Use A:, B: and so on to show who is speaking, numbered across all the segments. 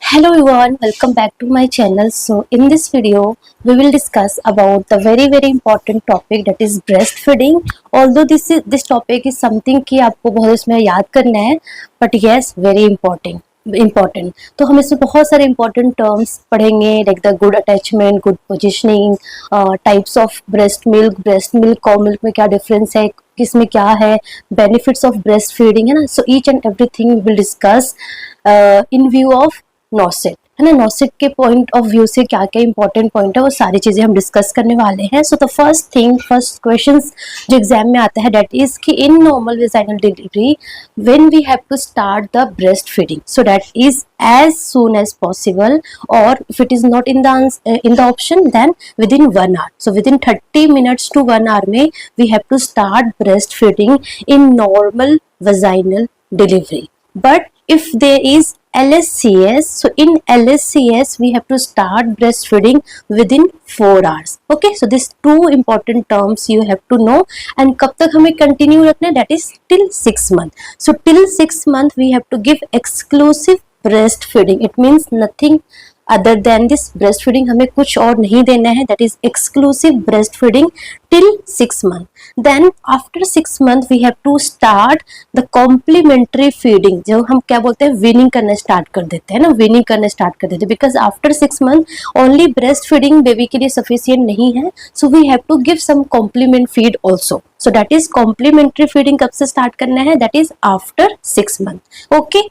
A: Hello everyone, welcome back to my channel. So in this video we will discuss about the very important topic, that is breastfeeding. Although this topic is something कि आपको बहुत इसमें याद करना है, but yes, very important. तो हम इसमें बहुत सारे important terms पढ़ेंगे, like the good attachment, good positioning, types of breast milk, cow milk में क्या difference है, किसमें क्या है, benefits of breastfeeding, है ना. So each and everything we will discuss in view of नॉसेट, है ना. नॉसेट के पॉइंट ऑफ व्यू से क्या क्या इंपॉर्टेंट पॉइंट है वो सारी चीजें हम डिस्कस करने वाले हैं. सो द फर्स्ट क्वेश्चंस जो एग्जाम में आता है, दैट इज कि in normal vaginal delivery when we have to start the breast feeding, so that is as soon as possible, or if it is not in the option, then within 1 hour. So within 30 minutes to 1 hour में we have to start breastfeeding in normal vaginal delivery. But if there is LSCS, so in LSCS we have to start breastfeeding within 4 hours. Okay, so these two important terms you have to know. And कब तक हमें continue रखना है, that is till 6 months. So till 6 months we have to give exclusive breastfeeding. It means nothing other than this breastfeeding, हमें कुछ और नहीं देना है, that is exclusive breastfeeding till 6 months. Then after 6 months we have to start the complementary feeding, जो हम क्या बोलते हैं, weaning करना स्टार्ट कर देते हैं ना, weaning करना स्टार्ट कर देते हैं, because after 6 months only breastfeeding baby के लिए sufficient नहीं है, so we have to give some complement feed also. So that is complementary feeding कब से start करना है, that is after 6 months. Okay,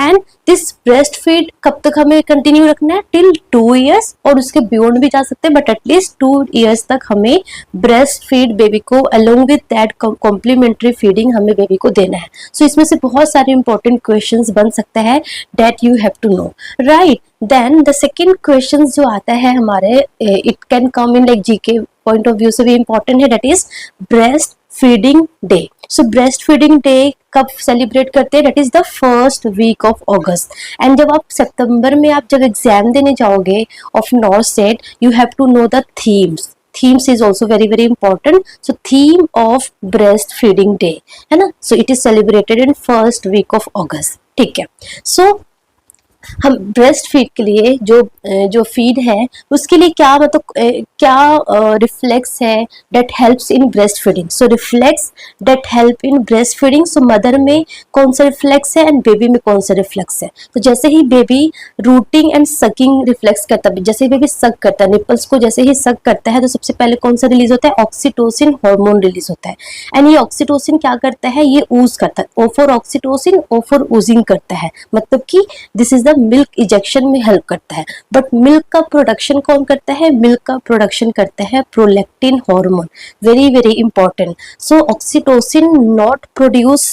A: and this breastfeed कब तक हमें continue रखना है, till 2 years, और उसके beyond भी जा सकते हैं, but at least 2 years तक हमें breast feed बेबी को along with that complementary feeding हमें बेबी को देना है. So इसमें से बहुत सारे important questions बन सकते हैं that you have to know, right? Then the second question जो आता है हमारे, it can come in like GK point of view से भी important है, that is breast feeding day. So breast feeding day कब सेलिब्रेट करते हैं, that is the first week of August. And जब आप सितंबर में आप जब एग्जाम देने जाओगे of NORCET, you have to know the themes is also very important. So theme of breastfeeding day, है ना. So it is celebrated in first week of August. ठीक है. So हम ब्रेस्ट फीड के लिए जो फीड है उसके लिए क्या मतलब क्या रिफ्लेक्स है that helps in breast feeding. So reflex that help in breast feeding, so mother में कौन सा रिफ्लेक्स है एंड बेबी में कौन सा रिफ्लेक्स है. तो जैसे ही baby rooting and sucking reflex करता है, जैसे बेबी सक करता है, निपल्स को जैसे ही सक करता है तो सबसे पहले कौन सा रिलीज होता है, ऑक्सीटोसिन हार्मोन रिलीज होता है. एंड ये ऑक्सीटोसिन क्या करता है, ये ऊज करता है, O for oxytocin, O for oozing करता है, मतलब कि this is the milk ejection में हेल्प करता है. बट मिल्क का प्रोडक्शन कौन करता है, मिल्क का प्रोडक्शन करता है prolactin hormone. Very important. So oxytocin not produce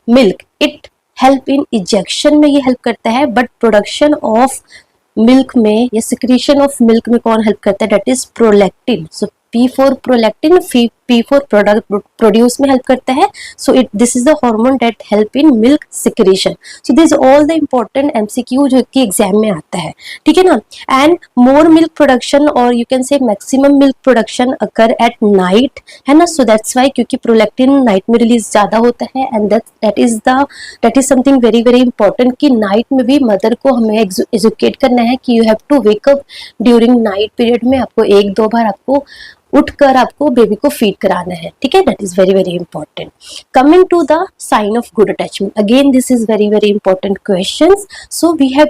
A: milk, it help in ejection में ये हेल्प करता है, बट प्रोडक्शन ऑफ मिल्क में या सिक्रीशन ऑफ मिल्क में कौन हेल्प करता है, that is prolactin. So P for prolactin, P for product produce में हेल्प करता है. सो this is the hormone that help in milk secretion. So this all the important MCQ जो कि exam में आता है, ठीक है ना. एंड मोर मिल्क प्रोडक्शन और you can say maximum milk production occur at night, है ना. सो दैट्स वाई, क्योंकि प्रोलैक्टिन नाइट में रिलीज ज्यादा होता है, and that is something very important कि नाइट में भी मदर को हमें एजुकेट करना है कि you have to wake up during night period में, आपको 1-2 बार आपको उठकर आपको बेबी को फीड कराना है, ठीक है. That is very important. Coming to the sign of good attachment, again this is very important questions. So we have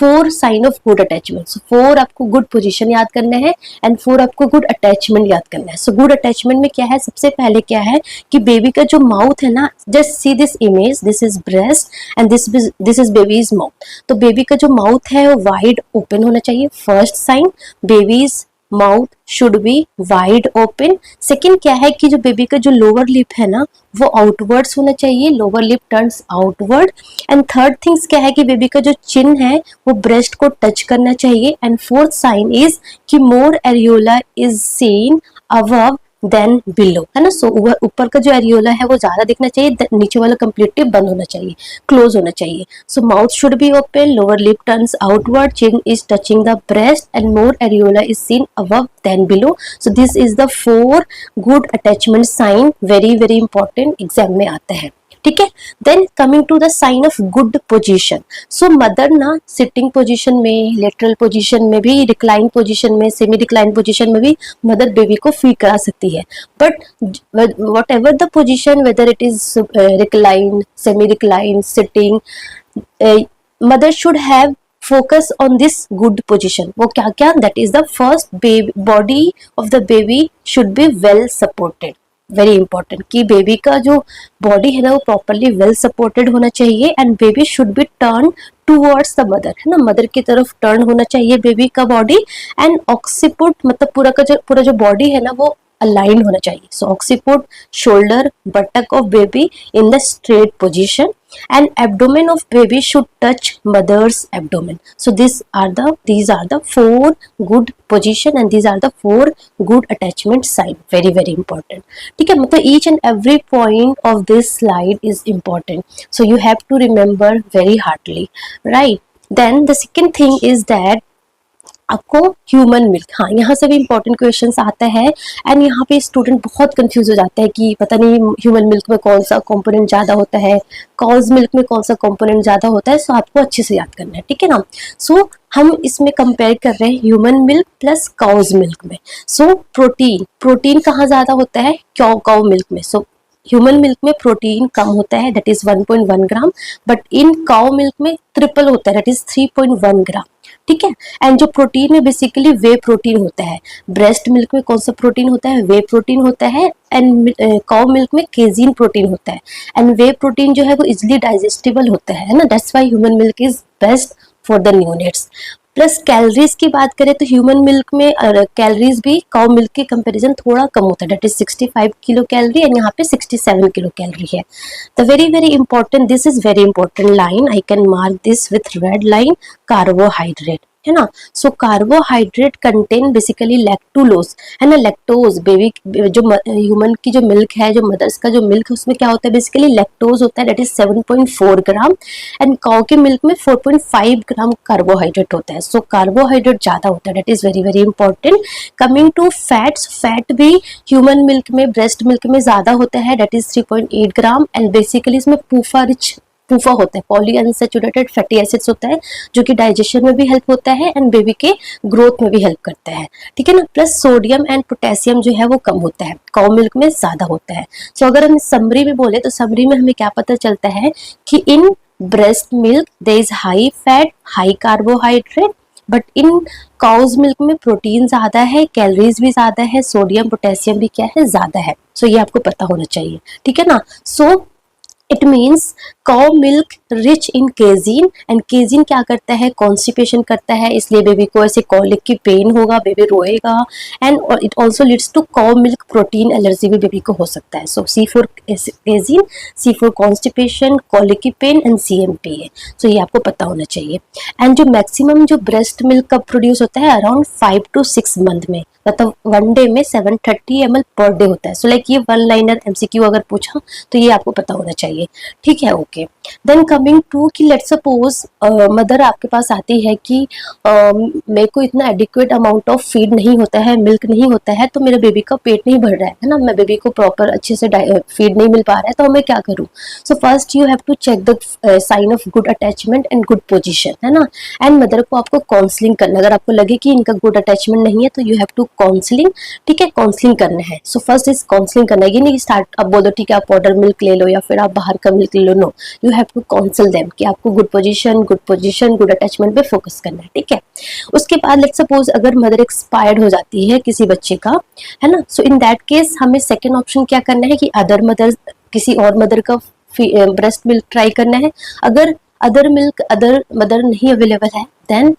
A: 4 sign of good attachment. So 4 आपको गुड पोजीशन याद करना है एंड 4 आपको गुड अटैचमेंट याद करना है. सो गुड अटैचमेंट में क्या है, सबसे पहले क्या है कि बेबी का जो माउथ है ना, just see this image, this is breast and this is baby's mouth. तो बेबी का जो माउथ है वो वाइड ओपन होना चाहिए. First sign, baby's mouth should be wide open. Second क्या है कि जो बेबी का जो लोअर लिप है ना वो आउटवर्ड्स होना चाहिए, lower lip turns outward. And third things क्या है कि बेबी का जो चिन है वो ब्रेस्ट को टच करना चाहिए. एंड फोर्थ साइन इज कि more areola is seen above than below, है ना. सो ऊपर का जो एरियोला है वो ज्यादा दिखना चाहिए, नीचे वाला कंप्लीटली बंद होना चाहिए, क्लोज होना चाहिए. So mouth should be open, lower lip turns outward, chin is touching the breast and more areola is seen above than below. So this is the 4 good attachment sign, very important, exam में आता है. ठीक है। Then coming to the sign of good position, so mother ना sitting position में, lateral position में भी, recline position में, सेमी रिक्लाइन पोजीशन में भी मदर बेबी को फीड करा सकती है। But what ever the position, whether it is recline, semi recline, sitting, mother should have focus on this good position. वो क्या क्या, that is the first body of the baby should be well supported. Very important कि baby का जो body है ना वो properly well supported होना चाहिए and baby should be turn towards the mother, है ना, मदर की तरफ टर्न होना चाहिए बेबी का बॉडी। एंड ऑक्सीपुट मतलब पूरा जो बॉडी है ना वो अलाइन होना चाहिए। So occiput, shoulder, buttock of baby in the straight position and abdomen of baby should touch mother's abdomen. So these are the 4 good position and these are the 4 good attachment sign. Very very important. ठीक है, मतलब each and every point of this slide is important, so you have to remember very hardly, right? Then the second thing is that आपको human milk, हाँ यहाँ से भी important questions आता है एंड यहाँ पे स्टूडेंट बहुत कंफ्यूज हो जाता है कि पता नहीं ह्यूमन मिल्क में कौन सा कंपोनेंट ज़्यादा होता है, काउज मिल्क में कौन सा कंपोनेंट ज़्यादा होता है। सो आपको अच्छे से याद करना है, ठीक है ना। सो हम इसमें कंपेयर कर रहे हैं human milk plus cow's milk में। सो प्रोटीन कहाँ ज़्यादा होता है, काउ मिल्क में। सो ह्यूमन मिल्क में प्रोटीन कम होता है, that is 1.1 gram, but in cow milk में ट्रिपल होता है, दैट इज 3.1 ग्राम, ठीक है। एंड जो प्रोटीन में बेसिकली वे प्रोटीन होता है। ब्रेस्ट मिल्क में कौन सा प्रोटीन होता है, वे प्रोटीन होता है। एंड काउ मिल्क में केजीन प्रोटीन होता है एंड वे प्रोटीन जो है वो इजिली डाइजेस्टेबल होता है ना, that's why human milk is best for the neonates. Plus calories की बात करें तो ह्यूमन मिल्क में कैलोरीज भी काउ मिल्क के कंपैरिजन थोड़ा कम होता है, that is 65 kilo calorie and यहाँ पे 67 किलो कैलोरी है। The very very important, this is very important line, I can mark this with red line, carbohydrate, है ना। So carbohydrate contain basically lactulose, है ना, लैक्टोज। बेबी जो human की जो मिल्क है, जो मदर्स का जो मिल्क है उसमें क्या होता है, बेसिकली लैक्टोज होता है, that is 7.4 gram and cow के मिल्क में 4.5 ग्राम कार्बोहाइड्रेट होता है। सो कार्बोहाइड्रेट ज्यादा होता है, that is very very important. Coming to fats, fat भी ह्यूमन मिल्क में, ब्रेस्ट मिल्क में ज्यादा होता है, that is 3.8 gram and basically इसमें पूफा होता है, पॉली अनसैचुरेटेड फैटी एसिड्स होता है जो कि डाइजेशन में भी हेल्प होता है एंड बेबी के ग्रोथ में भी हेल्प करता है, ठीक है ना। प्लस सोडियम एंड पोटेशियम जो है वो कम होता है, काउ मिल्क में ज्यादा होता है। सो अगर हम समरी में बोले तो समरी में हमें क्या पता चलता है कि in breast milk there is high fat, high carbohydrate, but in cow's milk में प्रोटीन ज्यादा है, कैलोरीज भी ज्यादा है, सोडियम पोटेशियम भी क्या है, ज्यादा है। सो ये आपको पता होना चाहिए, ठीक है ना। So it means cow milk rich in casein and casein क्या करता है, कॉन्स्टिपेशन करता है, इसलिए बेबी को ऐसे कॉलिक की पेन होगा, बेबी रोएगा and it also leads to cow milk protein allergy भी बेबी को हो सकता है। So C4 casein, C4 constipation, colic की पेन एंड CMP है। सो ये आपको पता होना चाहिए। एंड जो मैक्सिमम जो ब्रेस्ट मिल्क कब प्रोड्यूस होता है, अराउंड 5 to 6 मंथ में, मतलब 1 डे में 730 ml पर डे होता है। सो लाइक ये 1 लाइनर MCQ अगर पूछा तो ये आपको पता होना चाहिए, ठीक है, ओके। देन कमिंग टू कि लेट सपोज मदर आपके पास आती है कि मेरे को इतना एडिक्वेट अमाउंट ऑफ फीड नहीं होता है, मिल्क नहीं होता है, तो मेरे बेबी का पेट नहीं भर रहा है ना, मैं बेबी को प्रॉपर अच्छे से फीड नहीं मिल पा रहा है, तो मैं क्या करूँ। So first you have to check the sign of good attachment and good position, है ना। एंड मदर को आपको काउंसलिंग करना, अगर आपको लगे कि इनका गुड अटैचमेंट नहीं है तो यू हैव टू काउंसलिंग, ठीक है, काउंसलिंग करना है। सो फर्स्ट इज काउंसलिंग करना है, ये नहीं स्टार्ट अब बोलो ठीक है आप पाउडर मिल्क ले लो या फिर आप बाहर का मिल्क ले लो, no, you have to counsel them कि आपको गुड पोजीशन, गुड अटैचमेंट पे फोकस करना है, ठीक है। उसके बाद लेट्स सपोज अगर मदर एक्सपायर्ड हो जाती है किसी बच्चे का, है ना, सो इन दैट केस हमें सेकेंड ऑप्शन क्या करना है कि अदर मदर, किसी और मदर का ब्रेस्ट मिल्क ट्राई करना है। अगर अदर मदर नहीं अवेलेबल है देन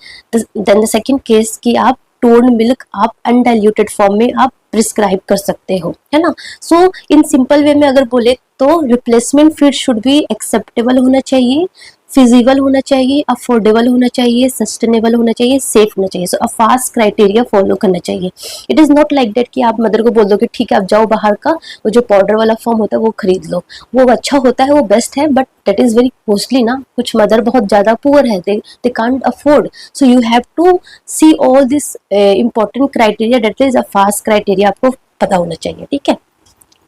A: द सेकेंड केस कि आप टोन्ड मिल्क आप अनडाइल्यूटेड फॉर्म में आप प्रिस्क्राइब कर सकते हो, है ना। सो इन सिंपल वे में अगर बोले तो replacement feed should be acceptable होना चाहिए, फिजिबल होना चाहिए, अफोर्डेबल होना चाहिए, सस्टेनेबल होना चाहिए, सेफ होना चाहिए। सो अ फास्ट क्राइटेरिया फॉलो करना चाहिए। It is not like that कि आप मदर को बोल दो कि ठीक है आप जाओ बाहर का वो जो पाउडर वाला फॉर्म होता है वो खरीद लो, वो अच्छा होता है, वो बेस्ट है, but that is very costly ना। कुछ मदर बहुत ज्यादा पुअर है, they can't afford, so you have to see all this important criteria, that is a fast criteria, आपको पता होना चाहिए, ठीक है,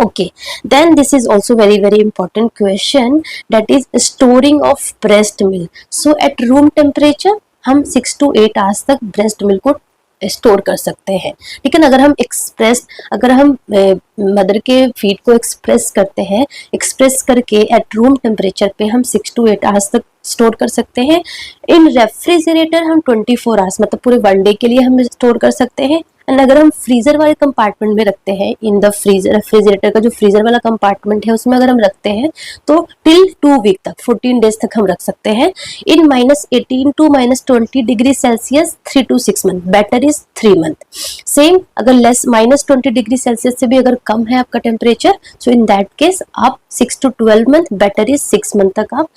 A: Okay, then this is also very important question, that is storing of breast milk. So at room temperature हम 6 to 8 hours तक breast milk को store कर सकते हैं, ठीक है ना। अगर हम मदर के फीड को एक्सप्रेस करते हैं, एक्सप्रेस करके एट रूम टेम्परेचर पे हम 6 to 8 आवर्स तक स्टोर कर सकते हैं। इन रेफ्रिजरेटर हम 24 आवर्स मतलब पूरे 1 डे के लिए हम स्टोर कर सकते हैं। एंड अगर हम फ्रीजर वाले कंपार्टमेंट में रखते हैं, इन द फ्रीजर, रेफ्रिजरेटर का जो फ्रीजर वाला कंपार्टमेंट है उसमें अगर हम रखते हैं तो टिल 2 वीक तक, 14 डेज तक हम रख सकते हैं। इन -18 to -20 degree Celsius 3 to 6 month, better is 3 month. Same अगर लेस -20 डिग्री सेल्सियस से भी अगर कम है आपका temperature, so in that case आप 6 to 12 month, better is 6 month तक आप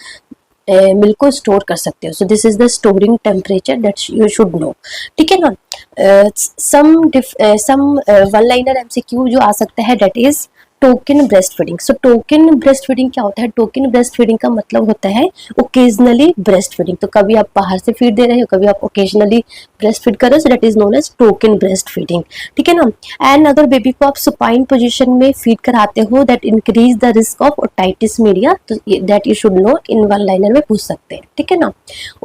A: मिल्क को स्टोर कर सकते हो। सो this is the storing temperature that you should no, ठीक है ना। सम वन लाइनर एमसीक्यू जो आ सकता है, that is token breast feeding. So token breast feeding क्या होता है? टोकन ब्रेस्ट फीडिंग का मतलब होता है ओकेजनली ब्रेस्ट फीडिंग। तो कभी आप बाहर से फीड दे रहे हो, कभी आप ओकेजनली ब्रेस्ट फीड कर रहे हो, so that is known as token breast feeding, ठीक है ना। एंड अगर बेबी को आप सुपाइन पोजीशन में फीड कराते हो, that increase the risk of otitis media, तो that you should know, in one liner में पूछ सकते हैं, ठीक है ना।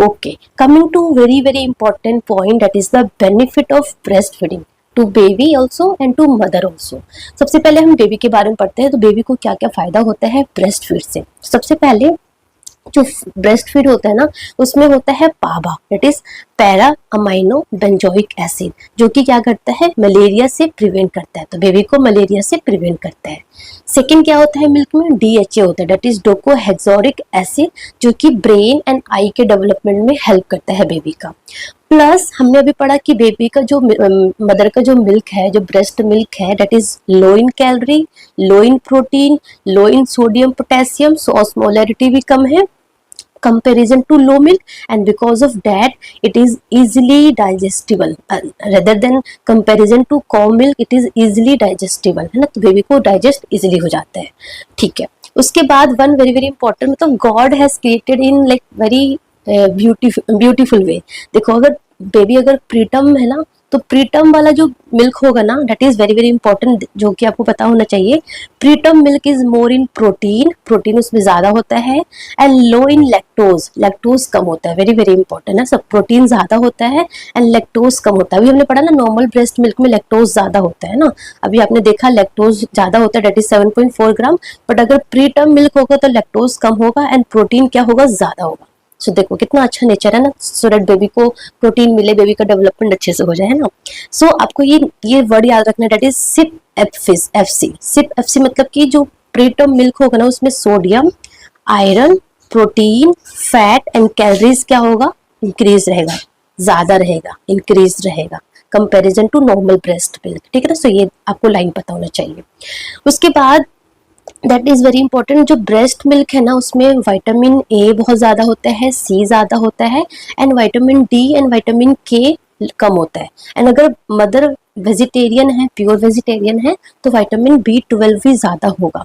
A: Okay, coming to very important point, that is the benefit of breast feeding to baby also and to mother also. सबसे पहले हम बेबी के बारे में पढ़ते हैं, तो बेबी को क्या क्या फायदा होता है ब्रेस्ट फीड से। सबसे पहले जो ब्रेस्ट फीड होता है ना, उसमें होता है PABA, that is para amino benzoic acid, जो कि क्या करता है? मलेरिया से प्रिवेंट करता है, तो बेबी को मलेरिया से प्रिवेंट करता है। सेकंड क्या होता है मिल्क में? DHA होता है, दैट इज डोकोहेक्सोरिक एसिड, जो कि ब्रेन एंड आई के डेवलपमेंट में हेल्प करता है बेबी का। प्लस हमने अभी पढ़ा कि बेबी का जो मदर का जो मिल्क है, जो ब्रेस्ट मिल्क है, that is low in calorie, low in protein, low in sodium potassium, so osmolarity भी कम है comparison to low milk, and because of that it is easily digestible, rather than comparison to cow milk it is easily digestible, है ना। तो baby को digest easily हो जाता है, ठीक है। उसके बाद वन वेरी इंपॉर्टेंट, मतलब God has created in like very beautiful way. देखो, अगर बेबी अगर प्रीटर्म है ना, तो प्रीटर्म वाला जो मिल्क होगा ना, दैट इज वेरी इंपॉर्टेंट, जो कि आपको पता होना चाहिए। Preterm milk is more in protein, protein उसमें ज्यादा होता है, and low in lactose, lactose कम होता है, वेरी इंपॉर्टेंट है सब। प्रोटीन ज्यादा होता है एंड लैक्टोज कम होता है। अभी हमने पढ़ा ना, नॉर्मल ब्रेस्ट मिल्क में लैक्टोज ज्यादा होता है ना, अभी आपने देखा लैक्टोज ज्यादा होता है, दैट इज 7.4 ग्राम, बट अगर प्रीटर्म मिल्क होगा तो लैक्टोज कम होगा एंड प्रोटीन क्या होगा? ज्यादा होगा। सो देखो कितना अच्छा नेचर है ना, सो दैट बेबी को प्रोटीन मिले, बेबी का डेवलपमेंट अच्छे से हो जाए, है ना। सो आपको ये वर्ड याद रखना है, that is SIP FC. SIP FC मतलब कि जो प्रीटर्म मिल्क होगा ना, उसमें sodium, iron, protein, fat and calories क्या होगा? इंक्रीज रहेगा, ज्यादा रहेगा, इंक्रीज रहेगा comparison to normal breast milk, ठीक है ना। सो ये आपको लाइन पता होना चाहिए। उसके बाद दैट इज वेरी इंपॉर्टेंट, जो ब्रेस्ट मिल्क है ना, उसमें विटामिन ए बहुत ज्यादा होता है, सी ज्यादा होता है, and vitamin D and vitamin K कम होता है। एंड अगर मदर वेजिटेरियन है, प्योर वेजिटेरियन है, तो विटामिन B12 भी ज्यादा होगा।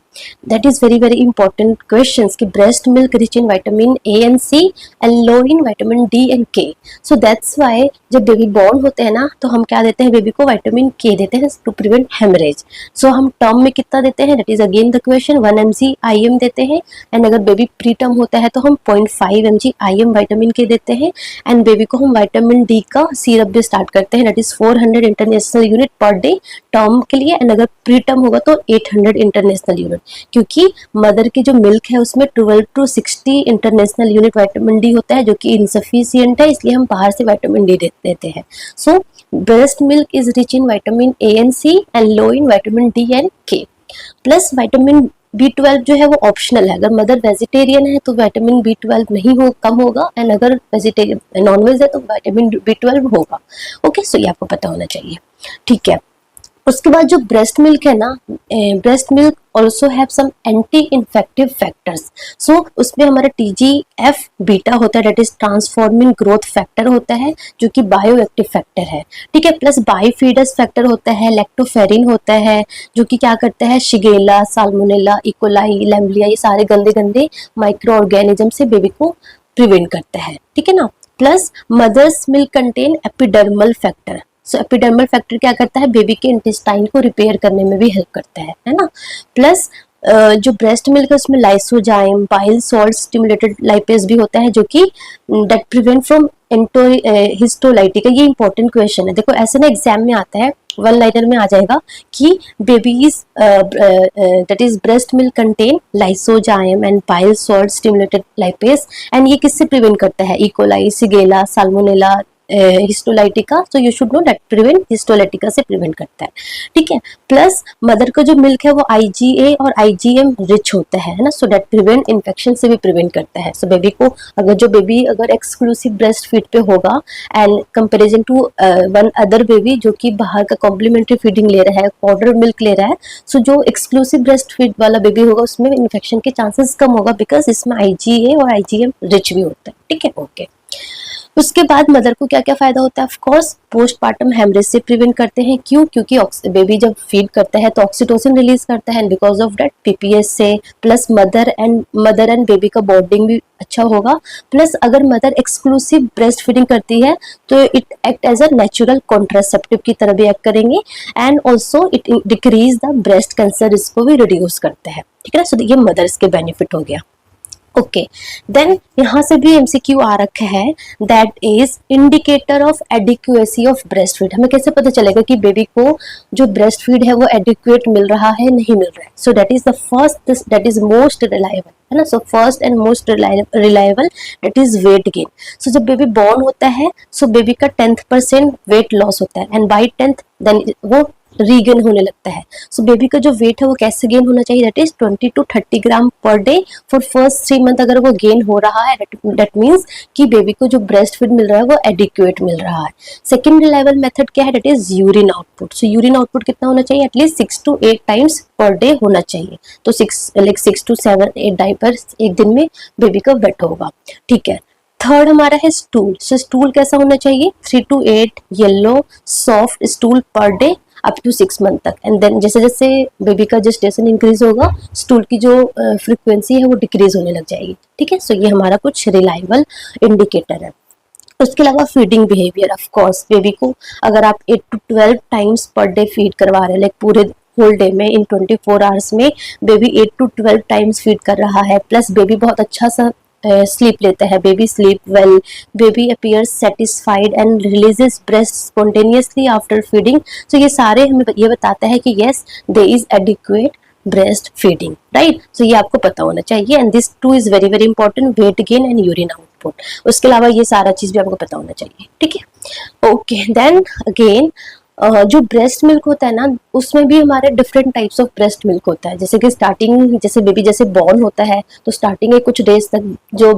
A: That is very important questions कि breast milk rich in vitamin A and C and low in vitamin D and K. So that's why जब बेबी बॉर्न होते हैं ना, तो हम क्या देते हैं? बेबी को विटामिन के देते हैं टू प्रिवेंट हेमरेज। सो हम टर्म में कितना देते हैं? That is again the question, 1 mg IM देते हैं, एंड अगर बेबी प्री टर्म होता है तो हम 0.5 mg IM विटामिन के देते हैं, एंड बेबी को हम विटामिन डी का सिरप भी स्टार्ट करते हैं, that is 400 international unit per day term के लिए, एंड अगर प्री टर्म होगा तो 800 इंटरनेशनल यूनिट, क्योंकि मदर की जो मिल्क है उसमें 12 to 60 international unit vitamin D होता है, जो कि इनसफिशियंट है, इसलिए हम बाहर से विटामिन डी देते हैं। So breast milk is rich in vitamin A and C and low in vitamin D and K. Plus vitamin B12 जो है वो ऑप्शनल है, अगर मदर वेजिटेरियन है तो विटामिन B12 नहीं हो, कम होगा, एंड अगर वेजिटेरियन नॉनवेज है तो विटामिन B12 होगा। ओके, सो ये आपको पता होना चाहिए, ठीक है। उसके बाद जो ब्रेस्ट मिल्क है ना, breast milk also have some anti infective factors. So उसमें हमारा TGF बीटा होता है, that is transforming growth factor होता है, जो कि बायो एक्टिव फैक्टर है, ठीक है। प्लस बाइफीडस फैक्टर होता है, लैक्टोफेरिन होता है, जो कि क्या करता है? शिगेला, साल्मोनेला, इकोलाई, लैम्ब्लिया, ये सारे गंदे माइक्रो ऑर्गेनिज्म से बेबी को प्रिवेंट करता है, ठीक है ना। Plus mother's milk contain epidermal factor, so epidermal factor क्या करता है, बेबी के इंटेस्टाइन को रिपेयर करने में भी हेल्प करता है ना। प्लस जो ब्रेस्ट मिल्क है उसमें lysozyme, bile salt stimulated lipase भी होता है जो कि दैट प्रिवेंट फ्रॉम हिस्टोलाइटिका। ये इंपॉर्टेंट क्वेश्चन है, देखो ऐसे ना एग्जाम में आता है, वन लाइनर में आ जाएगा कि babies that is breast milk contain lysozyme and bile salt stimulated lipase, and ये किससे प्रिवेंट करता है, E coli, shigella, salmonella, histolytica. So you should know that prevent histolytica से प्रिवेंट करता है, ठीक है। प्लस मदर का जो मिल्क है वो IgA और IgM रिच होता है ना, सो दैट प्रिवेंट इन्फेक्शन से भी प्रिवेंट करता है। सो बेबी को अगर बेबी एक्सक्लूसिव ब्रेस्ट फीड पे होगा and comparison to one other baby जो कि बाहर का कॉम्प्लीमेंट्री फीडिंग ले रहा है, पाउडर मिल्क ले रहा है, सो जो एक्सक्लूसिव ब्रेस्ट फीड वाला बेबी होगा उसमें इन्फेक्शन के चांसेस कम होगा बिकॉज इसमें IgA और IgM रिच भी होता है, ठीक है, ओके। उसके बाद मदर को क्या क्या फायदा होता है, ऑफ कोर्स पोस्टपार्टम हेमरेज से प्रिवेंट करते हैं, क्यों, क्योंकि बेबी जब फीड करता है तो ऑक्सीटोसिन रिलीज करता है, and because of that PPS से प्लस मदर एंड बेबी का बॉन्डिंग भी अच्छा होगा। प्लस अगर मदर एक्सक्लूसिव ब्रेस्ट फीडिंग करती है तो it act as a natural contraceptive की तरह भी एक्ट करेंगे, and also it decrease the breast cancer risk को भी रिड्यूस करते हैं, ठीक है ना। सो ये मदर्स के बेनिफिट हो गया, ओके। देन यहाँ से भी MCQ आ रखा है, that is indicator of adequacy of breast feed. हमें कैसे पता चलेगा कि बेबी को जो ब्रेस्ट फीड है वो एडिक्वेट मिल रहा है, नहीं मिल रहा है। So that is the first, that is most reliable, है ना। So first and most reliable that is weight gain. So जब बेबी बॉर्न होता है सो बेबी का 10% वेट लॉस होता है, एंड बाई 10th देन वो रीगेन होने लगता है। सो बेबी का जो वेट है वो कैसे गेन होना चाहिए, that is 20 to 30 gram per day for first 3 month. अगर वो गेन हो रहा है दैट मीन्स कि बेबी को जो ब्रेस्ट फीड मिल रहा है वो एडिक्वेट मिल रहा है। सेकेंड रिलायबल मेथड क्या है, that is urine output. So urine output कितना होना चाहिए, at least 6 to 8 times per day होना चाहिए। तो 6 to 7 8 डायपर्स एक दिन में बेबी का वेट होगा, ठीक है। थर्ड हमारा है स्टूल। सो स्टूल कैसा होना चाहिए, 3 to 8 yellow soft stool per day up to 6 month तक, एंड देन जैसे जैसे बेबी का जेस्टेशन इंक्रीज होगा स्टूल की जो फ्रीक्वेंसी है वो डिक्रीज होने लग जाएगी, ठीक है। सो ये हमारा कुछ रिलायबल इंडिकेटर है। उसके अलावा feeding behaviour, of course baby को अगर आप 8 to 12 times per day feed करवा रहे हैं, लाइक पूरे होल डे में इन 24 आवर्स में बेबी 8 to 12 टाइम्स फीड कर रहा है, प्लस बेबी बहुत अच्छा सा स्लीप लेता है, baby sleep well, baby appears satisfied and releases breast spontaneously after feeding. So ये सारे हमें ये बताता है कि yes there is adequate breast feeding, right. So ये आपको पता होना चाहिए, and this too is very very important, weight gain and urine output. उसके अलावा ये सारा चीज भी आपको पता होना चाहिए, ठीक है, ओके। देन अगेन जो ब्रेस्ट मिल्क होता है ना उसमें भी हमारे different types of breast milk होता है। जैसे कि स्टार्टिंग जैसे बेबी जैसे बॉर्न होता है तो स्टार्टिंग के कुछ डेज तक जो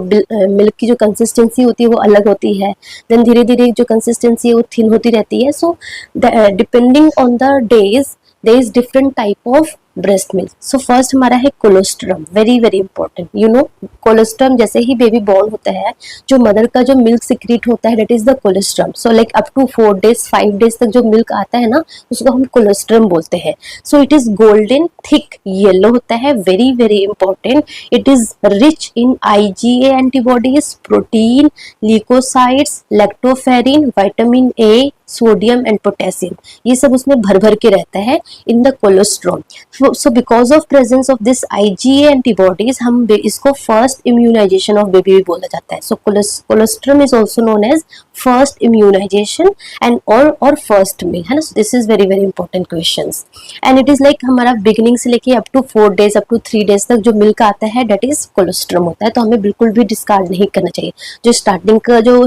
A: मिल्क की जो कंसिस्टेंसी होती है वो अलग होती है, देन धीरे धीरे जो कंसिस्टेंसी है वो थिन होती रहती है। So depending on the days there is different type of breast milk. So first हमारा है colostrum, very very important, you know colostrum. जैसे ही बेबी बॉर्न होता है जो मदर का जो मिल्क सिक्रीट होता है that is the colostrum. So like up to 4 days 5 days तक जो मिल्क आता है ना उसको हम कोलोस्ट्रम बोलते हैं। सो it is golden thick yellow होता है, very very important. It is rich in IgA antibodies, protein, leucocytes, lactoferrin, vitamin A, sodium and potassium, ये सब उसमें भर भर के रहता है in the colostrum. So because of presence of this IgA antibodies हम इसको फर्स्ट इम्यूनाइजेशन ऑफ बेबी भी बोला जाता है। So colostrum is also known as first immunization and और फर्स्ट मील, है ना। This is very very important questions, and it is like हमारा बिगिनिंग से लेके up to 4 days up to 3 days तक जो मिल्क आता है दैट इज कोलोस्ट्रम होता है। तो हमें बिल्कुल भी डिस्कार्ड नहीं करना चाहिए। जो स्टार्टिंग का जो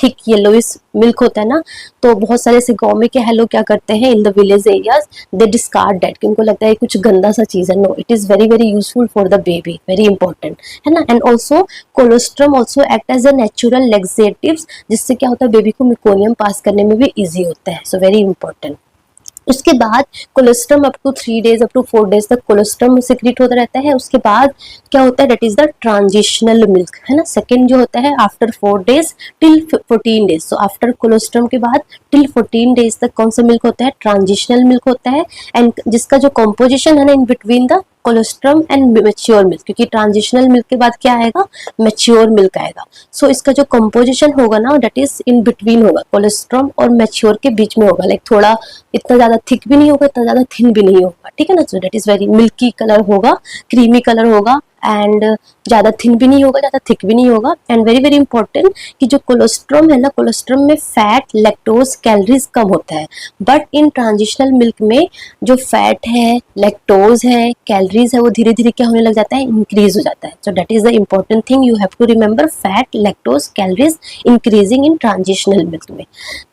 A: थिक येलोइश मिल्क होता है ना, तो बहुत सारे ऐसे गाँव में क्या लोग क्या करते हैं in the village areas, they discard that, उनको लगता है कुछ गंदा सा चीज है। No, it is very very useful for the baby, very important, है ना। And also colostrum also act as a natural laxatives, जिससे क्या होता है बेबी को मेकोनियम पास करने में भी ईजी होता है। So very important. उसके बाद colostrum up to 3 days up to 4 days तक कोलेस्ट्रम सिक्रीट होता रहता है। उसके बाद क्या होता है, that is the transitional milk, है ना। सेकेंड जो होता है after 4 days till 14 days। So after colostrum के बाद टिल 14 days तक कौन सा मिल्क होता है, ट्रांजिशनल मिल्क होता है, एंड जिसका जो कॉम्पोजिशन है ना in between the colostrum and mature milk, क्योंकि ट्रांजिशनल मिल्क के बाद क्या आएगा, मेच्योर मिल्क आएगा। सो इसका जो कंपोजिशन होगा ना दैट इज इन बिटवीन होगा, कोलेस्ट्रम और मेच्योर के बीच में होगा, लाइक थोड़ा इतना ज्यादा थिक भी नहीं होगा, इतना ज्यादा थिन भी नहीं होगा, ठीक है ना। सो that is very milky colour होगा, क्रीमी कलर होगा, एंड ज्यादा थिन भी नहीं होगा, ज्यादा थिक भी नहीं होगा। एंड वेरी वेरी इंपॉर्टेंट कि जो कोलेस्ट्रम है ना, कोलेस्ट्रम में फैट, लैक्टोज, कैलोरीज कम होता है, बट इन ट्रांजिशनल मिल्क में जो फैट है, लैक्टोज है, कैलोरीज है, वो धीरे धीरे क्या होने लग जाता है, इंक्रीज हो जाता है। So that is the important thing you have to remember, fat, lactose, calories increasing in transitional milk में।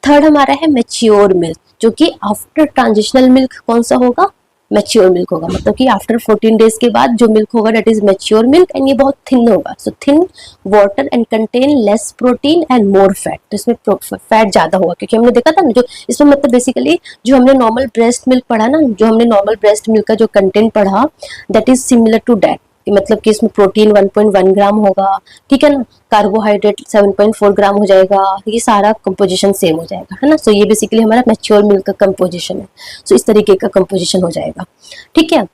A: थर्ड हमारा है मेच्योर मिल्क, जो कि आफ्टर ट्रांजिशनल मिल्क कौन सा होगा, मैच्योर मिल्क होगा, मतलब कि आफ्टर 14 डेज के बाद जो मिल्क होगा that is mature milk, and ये बहुत थिन होगा। So thin, water and contain less protein and more fat, तो इसमें फैट ज्यादा होगा, क्योंकि हमने देखा था ना जो इसमें मतलब बेसिकली जो हमने नॉर्मल ब्रेस्ट मिल्क पढ़ा ना, जो हमने नॉर्मल ब्रेस्ट मिल्क का जो कंटेंट पढ़ा that is similar to that, मतलब कि इसमें प्रोटीन 1.1 ग्राम होगा, ठीक है ना, कार्बोहाइड्रेट 7.4 ग्राम हो जाएगा, ये सारा कंपोजिशन सेम हो जाएगा, है ना। सो ये बेसिकली हमारा मैच्योर मिल्क का कंपोजिशन है। सो इस तरीके का कंपोजिशन हो जाएगा, ठीक है।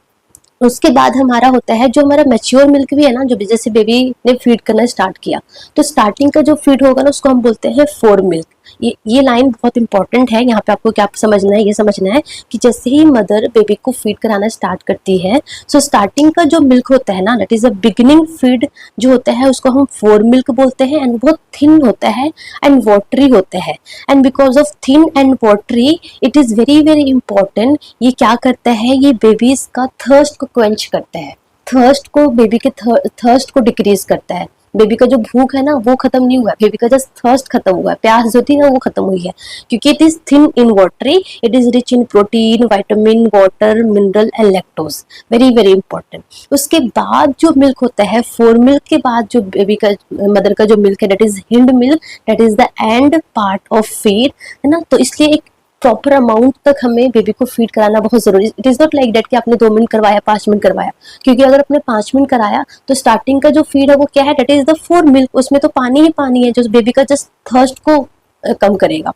A: उसके बाद हमारा होता है जो हमारा मैच्योर मिल्क भी है ना, जो जैसे बेबी ने फीड करना स्टार्ट किया, तो स्टार्टिंग का जो फीड होगा ना उसको हम बोलते हैं फोर मिल्क। ये लाइन बहुत इंपॉर्टेंट है, यहाँ पे आपको क्या समझना है, ये समझना है कि जैसे ही मदर बेबी को फीड कराना स्टार्ट करती है, सो स्टार्टिंग का जो मिल्क होता है ना that is a beginning feed जो होता है उसको हम फोर मिल्क बोलते हैं, एंड बहुत थिन होता है एंड वाटरी होता है। And because of thin and watery it is very very important, ये क्या करता है, ये बेबीज का थर्स्ट को क्वेंच करता है, थर्स्ट को, बेबी के थर्स्ट को डिक्रीज करता है। बेबी का जो भूख है ना वो खत्म नहीं हुआ है, बेबी का जस्ट थर्स्ट खत्म हुआ है, प्यास जो थी ना वो खत्म हुई है, क्योंकि it is thin in watery, it is rich in protein, vitamin, water, mineral and lactose, very very important. उसके बाद जो मिल्क होता है, फोर मिल्क के बाद जो बेबी का, मदर का जो मिल्क है that is hind milk, that is the end part of feed, है ना। तो इसलिए एक प्रॉपर अमाउंट तक हमें बेबी को फीड कराना बहुत जरूरी है। It is not like that कि आपने 2 मिनट करवाया, 5 मिनट करवाया, क्योंकि अगर आपने 5 मिनट कराया तो स्टार्टिंग का जो फीड है वो क्या है, that is the four milk, उसमें तो पानी ही पानी है जो बेबी का जस्ट थर्स्ट को कम करेगा।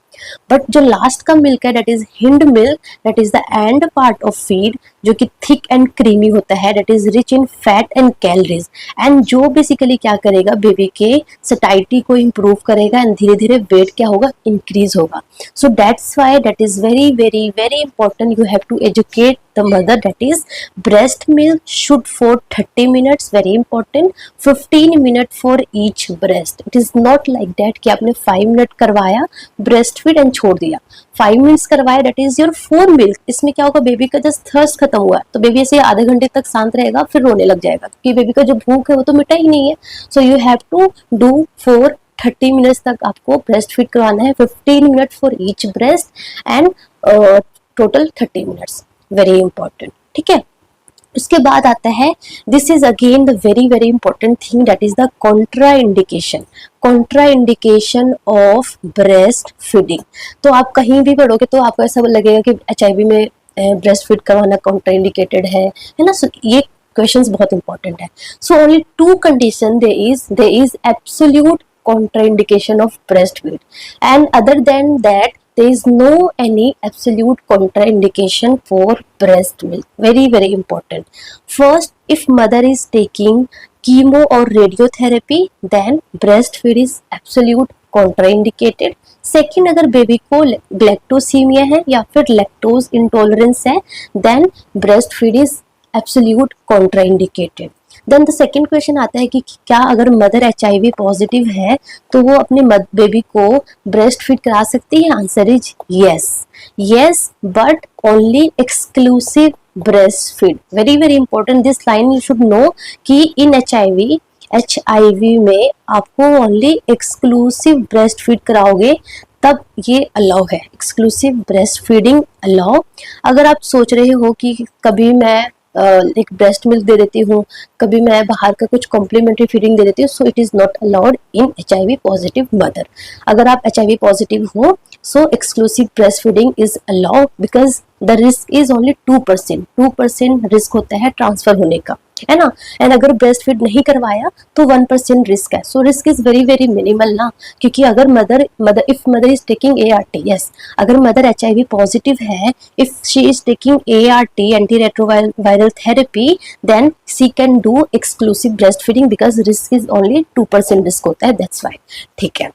A: बट जो लास्ट का मिल्क है that is hind milk, that is the end part of feed, जो कि थिक एंड क्रीमी होता है, that is rich in fat and calories, and जो बेसिकली क्या करेगा, बेबी के सटाइटी को इंप्रूव करेगा, एंड धीरे धीरे वेट क्या होगा, इंक्रीज होगा। So that's why that is very very very important, you have to educate the mother, that is breast milk should for 30 minutes, very important, 15 minutes for each breast. It is not like that कि आपने 5 minute करवाया breast feed and छोड़ दिया, 5 minutes करवाया that is your four milk. इसमें क्या होगा, baby का जस्ट थर्स्ट खत्म हुआ है तो बेबी ऐसे आधे घंटे तक शांत रहेगा, फिर रोने लग जाएगा, क्योंकि बेबी का जो भूख है वो तो मिटा ही नहीं है। So you have to do for 30 minutes तक आपको ब्रेस्ट फीड करवाना है, 15 minute for each breast and total 30 minutes, very important, ठीक है। उसके बाद आता है, this is again the very very important thing, that is the contraindication, contraindication of breast feeding. तो आप कहीं भी पढ़ोगे तो आपको ऐसा लगेगा कि HIV में ब्रेस्ट फीड करवाना कॉन्ट्रा इंडिकेटेड है ना। सो ये क्वेश्चंस बहुत इंपॉर्टेंट है। So only two condition there is absolute contraindication of breastfeed, and other than that there is no any absolute contraindication for breast milk. Very very important. First, if mother is taking chemo or radiotherapy, then breastfeed is absolute contraindicated. Second, अगर baby को galactosemia है या फिर lactose intolerance है, then breast feed is absolute contraindicated. Then the second question आता है कि क्या अगर मदर HIV पॉजिटिव है तो वो अपने बेबी को ब्रेस्ट फीड करा सकती है? Answer is yes, but only exclusive breastfeed. Very very important, this line you should know कि in HIV में आपको ओनली एक्सक्लूसिव ब्रेस्ट फीड कराओगे तब ये अलाउ है, एक्सक्लूसिव ब्रेस्ट फीडिंग अलाउ। अगर आप सोच रहे हो कि कभी मैं एक ब्रेस्ट मिल्क दे देती हूँ, कभी मैं बाहर का कुछ कॉम्प्लीमेंट्री फीडिंग दे देती हूँ, so it is not allowed in HIV positive mother. अगर आप HIV पॉजिटिव हो so exclusive breast feeding is allowed, because the risk is only 2%, 2% risk होता है ट्रांसफर होने का, है ना। एंड अगर ब्रेस्ट फीड नहीं करवाया तो 1% रिस्क है। So risk is very very minimal ना, क्योंकि अगर if mother is taking ART, yes, अगर मदर HIV पॉजिटिव है, if she is taking ART, anti retroviral therapy, then she can do exclusive breast feeding because risk is only 2% risk होता है, that's why. ठीक है,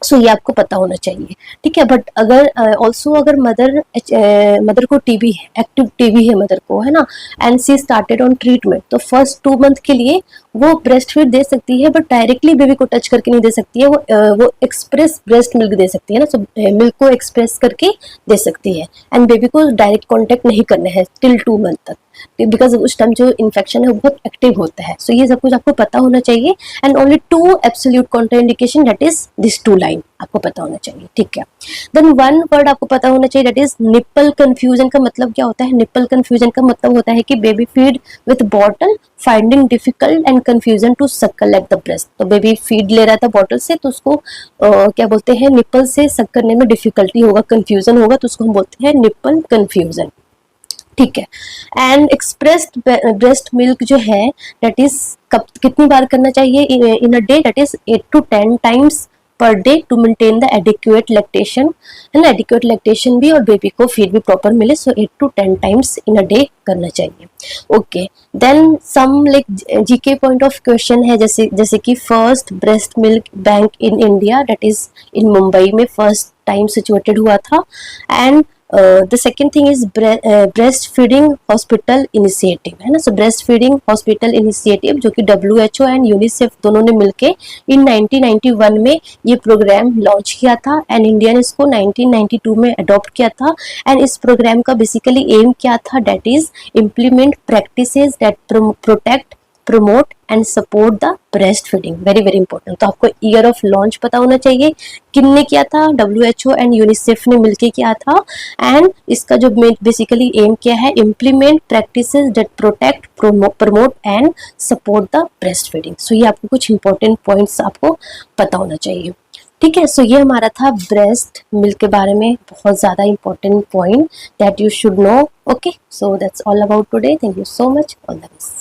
A: सो ये आपको पता होना चाहिए। ठीक है, बट अगर ऑल्सो अगर मदर को TB है, एक्टिव TB है मदर को, है ना, and she started on treatment, तो फर्स्ट 2 मंथ के लिए वो ब्रेस्ट फीड दे सकती है, बट डायरेक्टली बेबी को टच करके नहीं दे सकती है, वो एक्सप्रेस ब्रेस्ट मिल्क दे सकती है ना। सो मिल्क को एक्सप्रेस करके दे सकती है, एंड बेबी को डायरेक्ट कॉन्टेक्ट नहीं करना है टिल 2 मंथ तक, बिकॉज उस टाइम जो इन्फेक्शन है वो बहुत एक्टिव होता है। सो ये सब कुछ आपको पता होना चाहिए। And only 2 absolute contraindication, that is this 2 line आपको पता होना चाहिए। ठीक है, देन 1 वर्ड आपको पता होना चाहिए, दैट इज निप्पल कंफ्यूजन। का मतलब क्या होता है? निप्पल कंफ्यूजन का मतलब होता है कि baby feed with bottle, finding difficult and confusion to suckle at the breast. तो बेबी फीड ले रहा था बॉटल से, तो उसको क्या बोलते हैं, निप्पल से सक करने में डिफिकल्टी होगा, कंफ्यूजन होगा, तो उसको हम बोलते हैं निप्पल कंफ्यूजन। ठीक है, एंड एक्सप्रेस्ड ब्रेस्ट मिल्क जो है, दैट इज कब कितनी बार करना चाहिए in a day, that is 8 to 10 times per day to maintain the adequate lactation, है ना। एडिक्वेट लैक्टेशन भी और बेबी को फीड भी प्रॉपर मिले, so 8 to 10 times in a day करना चाहिए। Okay, then some like GK point of question है, जैसे कि first breast milk bank in India, that is in Mumbai में फर्स्ट टाइम सिचुएटेड हुआ था। And the second thing is breast feeding hospital initiative, है ना। So breast feeding hospital initiative जो कि WHO एंड यूनिसेफ दोनों ने मिलके इन 1991 में ये प्रोग्राम लॉन्च किया था, एंड इंडिया ने इसको 1992 में अडॉप्ट किया था। एंड इस प्रोग्राम का बेसिकली एम क्या था, that is implement practices that protect, promote and support the breast feeding. Very very important. तो आपको ईयर ऑफ लॉन्च पता होना चाहिए, किनने किया था, WHO एंड यूनिसेफ ने मिलके किया था। एंड इसका जो बेसिकली एम क्या है, implement practices that protect, promote and support the breast feeding. So ये आपको कुछ इंपॉर्टेंट पॉइंट्स आपको पता होना चाहिए। ठीक है, सो ये हमारा था ब्रेस्ट मिल्क के बारे में बहुत ज़्यादा important point that you should no. Okay, so that's all about today. Thank you so much, all the best.